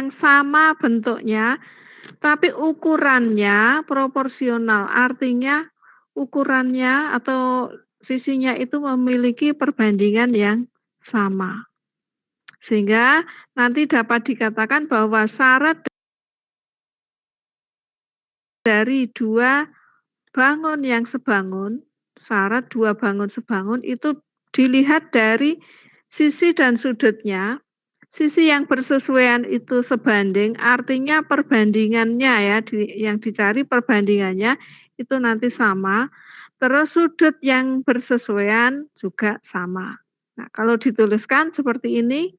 yang sama bentuknya, tapi ukurannya proporsional. Artinya ukurannya atau sisinya itu memiliki perbandingan yang sama. Sehingga nanti dapat dikatakan bahwa syarat dari 2 bangun yang sebangun, syarat 2 bangun sebangun itu dilihat dari sisi dan sudutnya. Sisi yang bersesuaian itu sebanding, artinya perbandingannya ya, yang dicari perbandingannya itu nanti sama, terus sudut yang bersesuaian juga sama. Nah, kalau dituliskan seperti ini,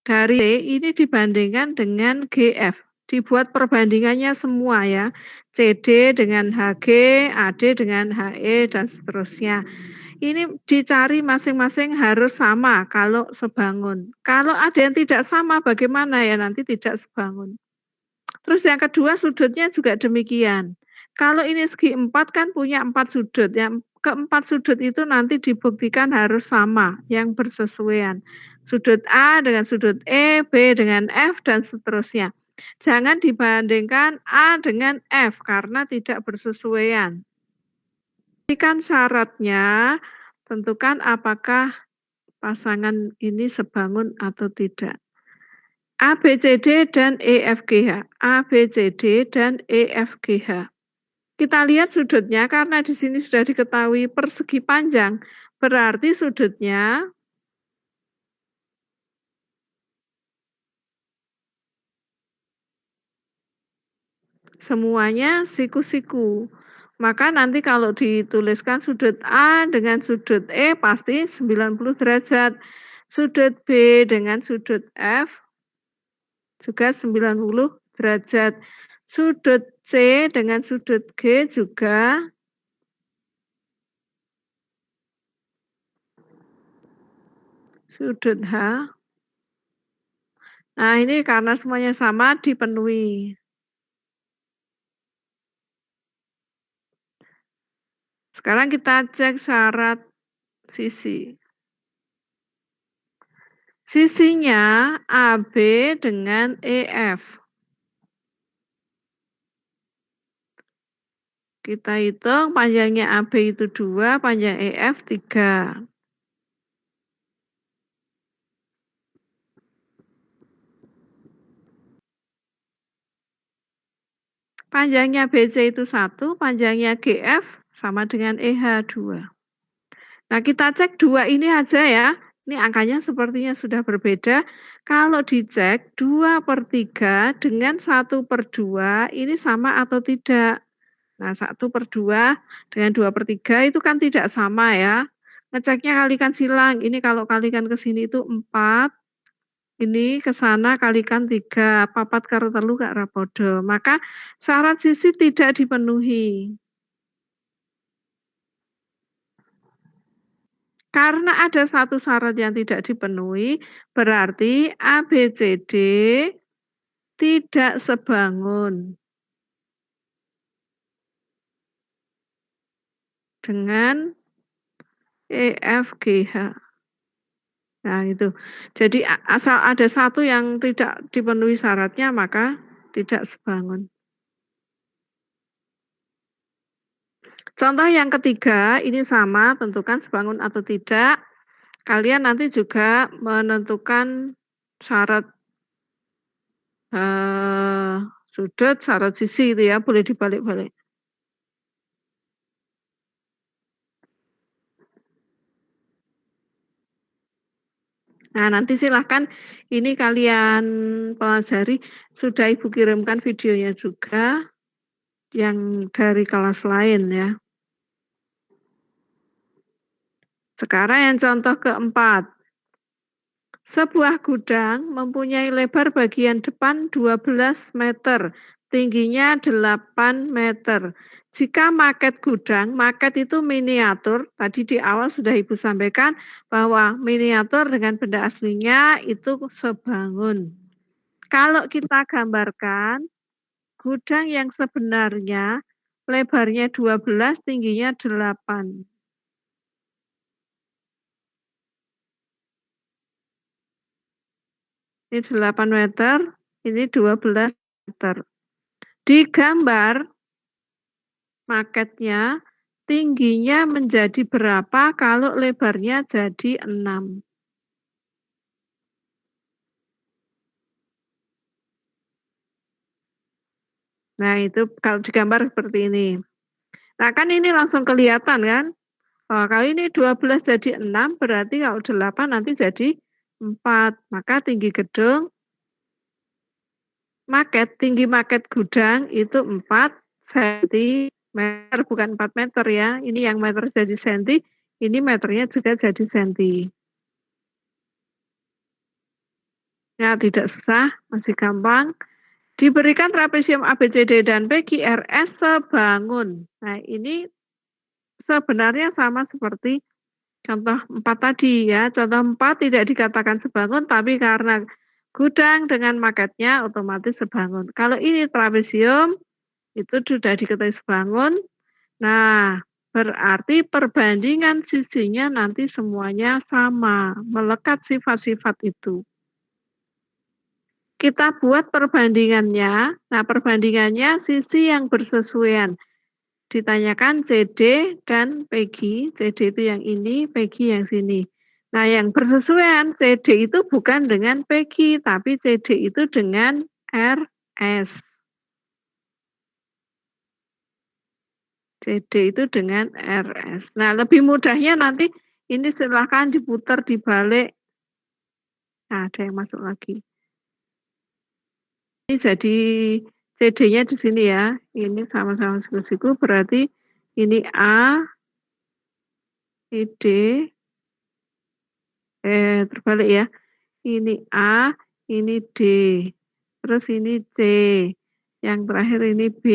dari D ini dibandingkan dengan GF, dibuat perbandingannya semua ya, CD dengan HG, AD dengan HE, dan seterusnya. Ini dicari masing-masing harus sama kalau sebangun. Kalau ada yang tidak sama bagaimana ya nanti tidak sebangun. Terus yang kedua sudutnya juga demikian. Kalau ini segi 4 kan punya 4 sudut, yang keempat sudut itu nanti dibuktikan harus sama, yang bersesuaian. Sudut A dengan sudut E, B dengan F, dan seterusnya. Jangan dibandingkan A dengan F karena tidak bersesuaian. Pastikan syaratnya, tentukan apakah pasangan ini sebangun atau tidak. A, B, C, D, dan E, F, G, H. A, B, C, D, dan E, F, G, H. Kita lihat sudutnya karena di sini sudah diketahui persegi panjang, berarti sudutnya semuanya siku-siku. Maka nanti kalau dituliskan sudut A dengan sudut E pasti 90 derajat. Sudut B dengan sudut F juga 90 derajat. Sudut C dengan sudut G juga sudut H. Nah, ini karena semuanya sama dipenuhi. Sekarang kita cek syarat sisi. Sisinya AB dengan EF. Kita hitung panjangnya AB itu 2, panjang EF 3. Panjangnya BC itu 1, panjangnya GF sama dengan EH 2. Nah, kita cek 2 ini aja ya. Ini angkanya sepertinya sudah berbeda. Kalau dicek 2/3 dengan 1/2 ini sama atau tidak? Nah, 1/2 dengan 2/3 itu kan tidak sama ya. Ngeceknya kalikan silang, ini kalau kalikan ke sini itu 4, ini ke sana kalikan 3, 4 karo 3 gak ra padha. Maka syarat sisi tidak dipenuhi. Karena ada satu syarat yang tidak dipenuhi, berarti ABCD tidak sebangun dengan EFGH. Nah itu. Jadi asal ada satu yang tidak dipenuhi syaratnya maka tidak sebangun. Contoh yang ketiga ini sama, tentukan sebangun atau tidak. Kalian nanti juga menentukan syarat, sudut, syarat sisi itu ya, boleh dibalik-balik. Nah, nanti silahkan ini kalian pelajari, sudah Ibu kirimkan videonya juga, yang dari kelas lain ya. Sekarang yang contoh keempat. Sebuah gudang mempunyai lebar bagian depan 12 meter, tingginya 8 meter. Jika maket gudang, maket itu miniatur, tadi di awal sudah Ibu sampaikan bahwa miniatur dengan benda aslinya itu sebangun. Kalau kita gambarkan, gudang yang sebenarnya lebarnya 12, tingginya 8. Ini 8 meter, ini 12 meter. Di gambar maketnya, tingginya menjadi berapa kalau lebarnya jadi 6? Nah, itu kalau digambar seperti ini. Nah, kan ini langsung kelihatan kan? Oh, kalau ini 12 jadi 6, berarti kalau 8 nanti jadi 4. Maka tinggi gedung tinggi maket gudang itu 4 sentimeter, bukan 4 meter ya. Ini yang meter jadi senti, ini meternya juga jadi senti. Ya, tidak susah, masih gampang. Diberikan trapesium ABCD dan PQRS sebangun. Nah, ini sebenarnya sama seperti contoh 4 tadi ya. Contoh 4 tidak dikatakan sebangun, tapi karena gudang dengan maketnya otomatis sebangun. Kalau ini trapesium, itu sudah diketahui sebangun. Nah, berarti perbandingan sisinya nanti semuanya sama, melekat sifat-sifat itu. Kita buat perbandingannya. Nah, perbandingannya sisi yang bersesuaian. Ditanyakan CD dan PG. CD itu yang ini, PG yang sini. Nah, yang bersesuaian CD itu bukan dengan PG, tapi CD itu dengan RS. CD itu dengan RS. Nah, lebih mudahnya nanti ini silahkan diputar, dibalik. Nah, ada yang masuk lagi. Ini jadi CD-nya di sini ya. Ini sama-sama siku-siku, berarti ini A, ini D, terbalik ya. Ini A, ini D, terus ini C, yang terakhir ini B.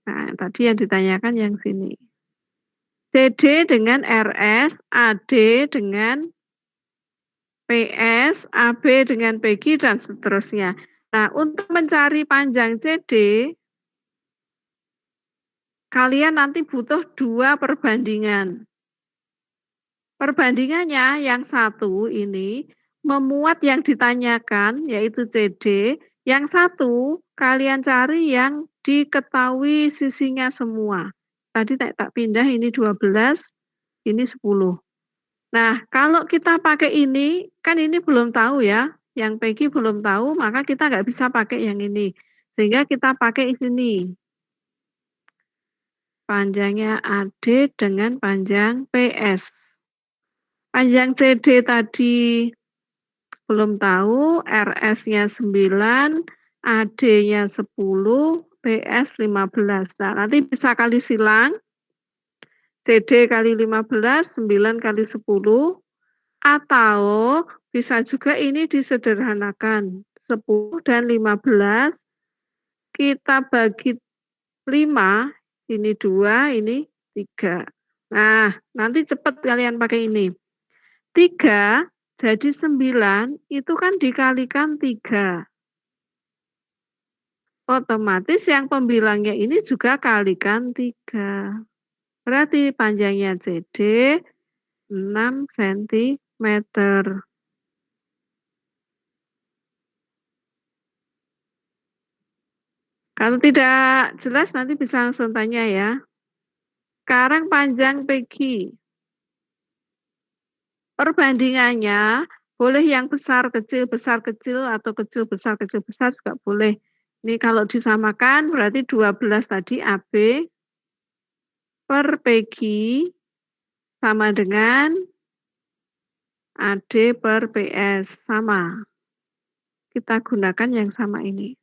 Nah, tadi yang ditanyakan yang sini. CD dengan RS, AD dengan PS, AB dengan PG, dan seterusnya. Nah, untuk mencari panjang CD, kalian nanti butuh 2 perbandingan. Perbandingannya yang satu ini memuat yang ditanyakan, yaitu CD, yang satu kalian cari yang diketahui sisinya semua. Tadi tak pindah ini 12, ini 10. Nah, kalau kita pakai ini, kan ini belum tahu ya, yang Peggy belum tahu, maka kita nggak bisa pakai yang ini. Sehingga kita pakai sini. Panjangnya AD dengan panjang PS. Panjang CD tadi belum tahu, RS-nya 9, AD-nya 10, PS 15. Nah, nanti bisa kali silang. CD kali 15, 9 kali 10, atau bisa juga ini disederhanakan. 10 dan 15 kita bagi 5, ini 2, ini 3. Nah, nanti cepat kalian pakai ini. 3 jadi 9 itu kan dikalikan 3. Otomatis yang pembilangnya ini juga kalikan 3. Berarti panjangnya CD 6 sentimeter. Kalau tidak jelas nanti bisa langsung tanya ya. Sekarang panjang PG. Perbandingannya boleh yang besar kecil atau kecil besar juga boleh. Ini kalau disamakan berarti 12 tadi AB per PG sama dengan AD per PS, sama. Kita gunakan yang sama ini.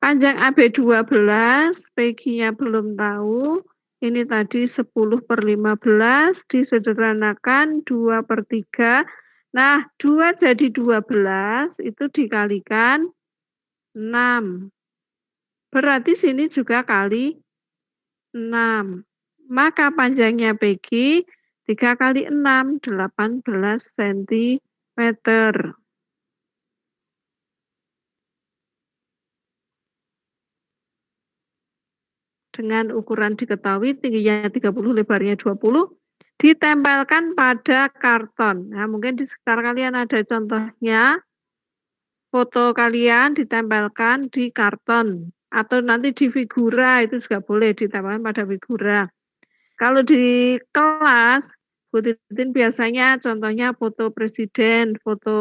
Panjang AB 12, PG-nya belum tahu. Ini tadi 10/15, disederhanakan 2/3. Nah, 2 jadi 12, itu dikalikan 6. Berarti sini juga kali 6. Maka panjangnya PG 3 kali 6, 18 sentimeter. Dengan ukuran diketahui tingginya 30, lebarnya 20, ditempelkan pada karton. Nah, mungkin di sekitar kalian ada contohnya. foto kalian ditempelkan di karton atau nanti di figura itu juga boleh ditempelkan pada figura. Kalau di kelas, Bu Titin biasanya contohnya foto presiden, foto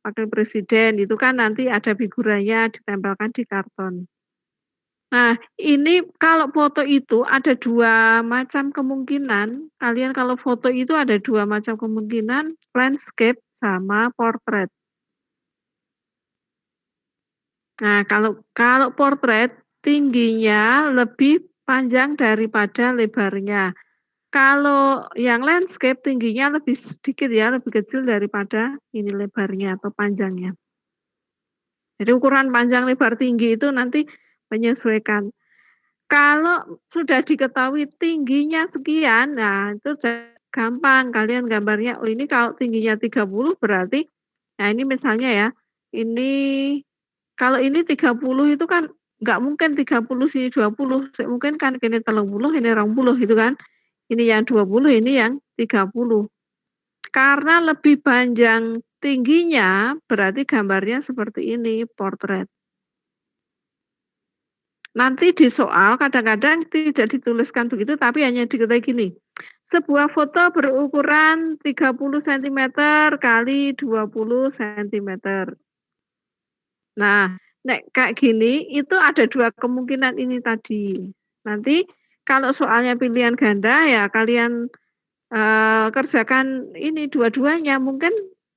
wakil presiden, itu kan nanti ada figuranya ditempelkan di karton. Nah, ini kalau foto itu ada 2 macam kemungkinan, kalian kalau foto itu ada 2 macam kemungkinan, landscape sama portrait. Nah, kalau portrait tingginya lebih panjang daripada lebarnya. Kalau yang landscape tingginya lebih sedikit ya, lebih kecil daripada ini lebarnya atau panjangnya. Jadi ukuran panjang, lebar, tinggi itu nanti menyesuaikan. Kalau sudah diketahui tingginya sekian, nah itu udah gampang kalian gambarnya, oh ini kalau tingginya 30 berarti nah ini misalnya ya, ini kalau ini 30 itu kan nggak mungkin 30 sini 20, mungkin kan ini 30, ini 20 gitu kan. Ini yang 20, ini yang 30. Karena lebih panjang tingginya, berarti gambarnya seperti ini, portrait. Nanti di soal kadang-kadang tidak dituliskan begitu, tapi hanya diketahui gini, sebuah foto berukuran 30 sentimeter kali 20 sentimeter. Nah, nek kayak gini, itu ada 2 kemungkinan ini tadi. Nanti kalau soalnya pilihan ganda ya kalian, kerjakan ini dua-duanya. Mungkin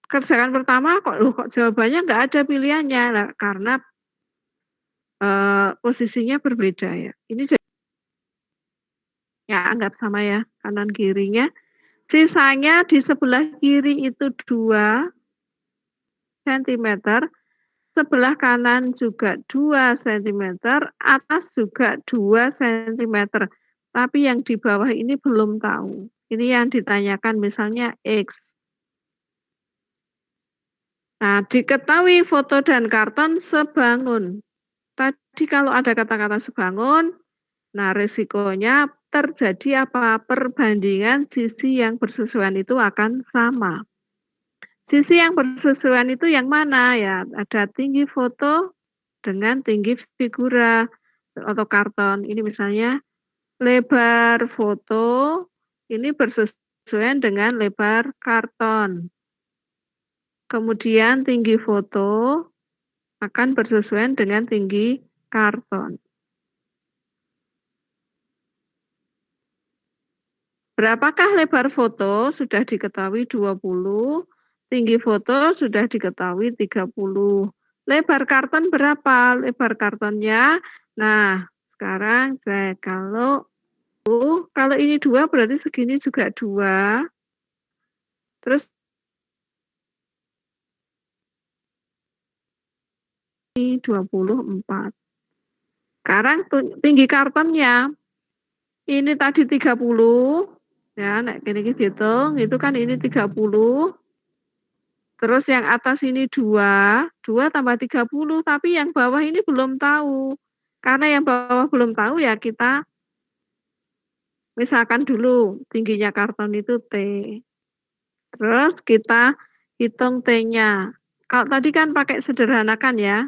kerjakan pertama kok, loh kok jawabannya nggak ada pilihannya. Lah karena, posisinya berbeda ya. Ini ya anggap sama ya, kanan kirinya. Sisanya di sebelah kiri itu 2 sentimeter. Sebelah kanan juga 2 sentimeter, atas juga 2 sentimeter, tapi yang di bawah ini belum tahu. Ini yang ditanyakan misalnya X. Nah, diketahui foto dan karton sebangun. Tadi kalau ada kata-kata sebangun, nah resikonya terjadi apa? Perbandingan sisi yang bersesuaian itu akan sama. Sisi yang bersesuaian itu yang mana? Ya, ada tinggi foto dengan tinggi figura atau karton. Ini misalnya lebar foto ini bersesuaian dengan lebar karton. Kemudian tinggi foto akan bersesuaian dengan tinggi karton. Berapakah lebar foto? Sudah diketahui 20, tinggi foto sudah diketahui 30. Lebar karton berapa? Lebar kartonnya, nah sekarang cek kalau ini 2 berarti segini juga 2. Terus ini 24. Sekarang tinggi kartonnya, ini tadi 30, ya nek kene iki diitung, itu kan ini 30. Terus yang atas ini 2, 2 tambah 30, tapi yang bawah ini belum tahu. Karena yang bawah belum tahu ya kita misalkan dulu tingginya karton itu T. Terus kita hitung T-nya. Kalau tadi kan pakai sederhanakan ya.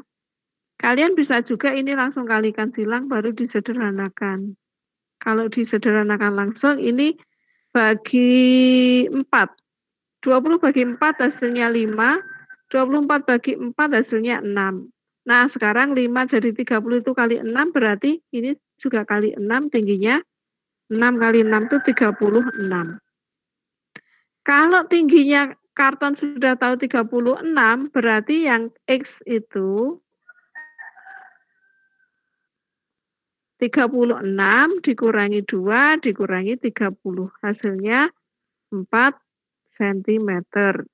Kalian bisa juga ini langsung kalikan silang baru disederhanakan. Kalau disederhanakan langsung ini bagi 4. 20 bagi 4 hasilnya 5, 24 bagi 4 hasilnya 6. Nah, sekarang 5 jadi 30 itu kali 6 berarti ini juga kali 6 tingginya 6 kali 6 itu 36. Kalau tingginya karton sudah tahu 36 berarti yang X itu 36 dikurangi 2 dikurangi 30 hasilnya 4 sentimeter.